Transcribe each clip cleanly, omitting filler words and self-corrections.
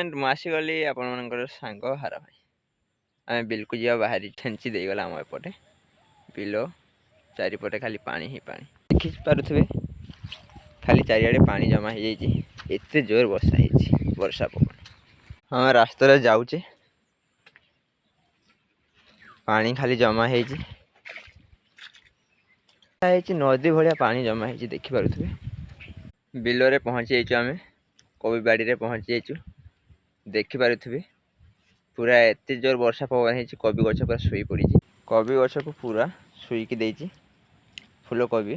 Friend मुसीगली आपर सांग हार भाई आम बिल को जा बाहरी ठेंची देगला आम एपटे बिल चारिपटे खाली पानी ही पानी देखी पारे खाली चारिआडे पानी जमा हो एत जोर वर्षा पवन हाँ रास्ता जाऊे पानी खाली जमा हो नदी भाया पानी जमा हो देखिपे बिल पहुँची आम कवि बाड़ी रे पहुँची देखिपे पूरा एत जोर वर्षा पवन हो कवि गछ पूरा शुई पड़ी कवि गछ को पूरा शुईकी देती फूलकोबी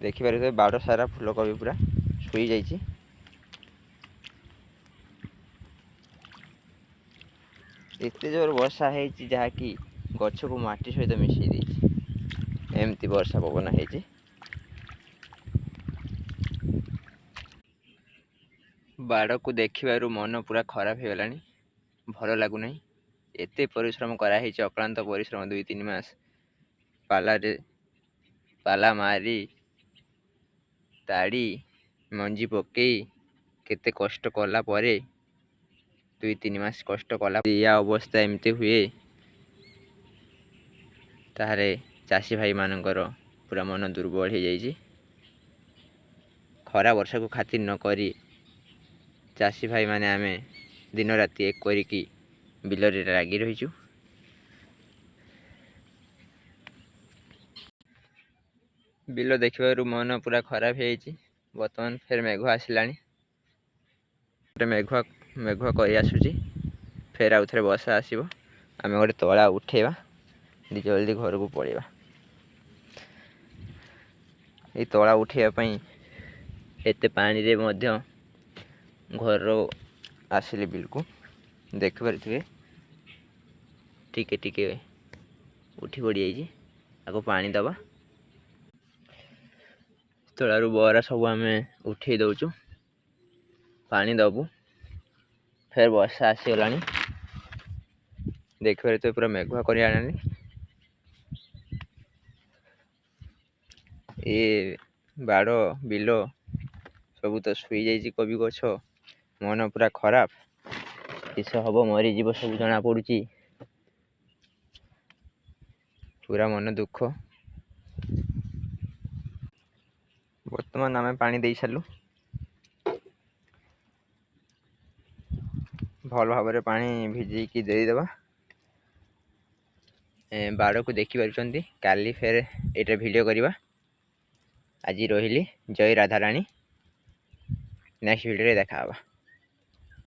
देखिपे बाड़ सारा फूलकोबी पूरा शुई जाइए एत जोर वर्षा है जहाँकि गछ को माटी सहित मिसई एमती वर्षा पवन है बाड़ को देखिबारु मन पूरा खराब हो गलानी भल लगुना एते परिश्रम कराई अक्लांत परिश्रम 2-3 मास पाला मारी ताड़ी मंजी पकई केते कष्ट कला परे 2-3 मास कष्ट कला या अवस्था एमती हुए तारे चाषी भाई मानकर पूरा मन दुर्बल हो जाइए खरा वर्षा को खातिर न करी चाषी भाई माने आमे दिन राति एक करिकी बिलरे लागी रहीचु बिल देखिबारु मन पूरा खराब है बर्तमान फिर मेघ आसलानी मेघ कर आसुची फिर आउ थे वर्षा आसो आम गोटे तला उठेबा जल्दी घर को पड़ेबा ये तला उठेबापी एते पानी रे मध्य घर आसिले बिल्कुल देखिपे टिके टिके उठी पड़ जाइए आगे पानी दबा तलारू बरा सब आम उठे दौचु पानी दबु फिर वर्षा आसीगला देखिए तो पूरा मेघुआ कर आनी ये बाड़ बिल सब तो शुई जाइए कवि गछ मन पूरा खराब किस हम मरीज सब जना पड़ी पूरा मन दुख बर्तमान आम पानी दे सारू भल भाव पानी भिजेकी देदेबा बाड़ को देखी पार्टी काली फेर ये वीडियो करवा आज रही जय राधा रानी नेक्स्ट वीडियो देखा।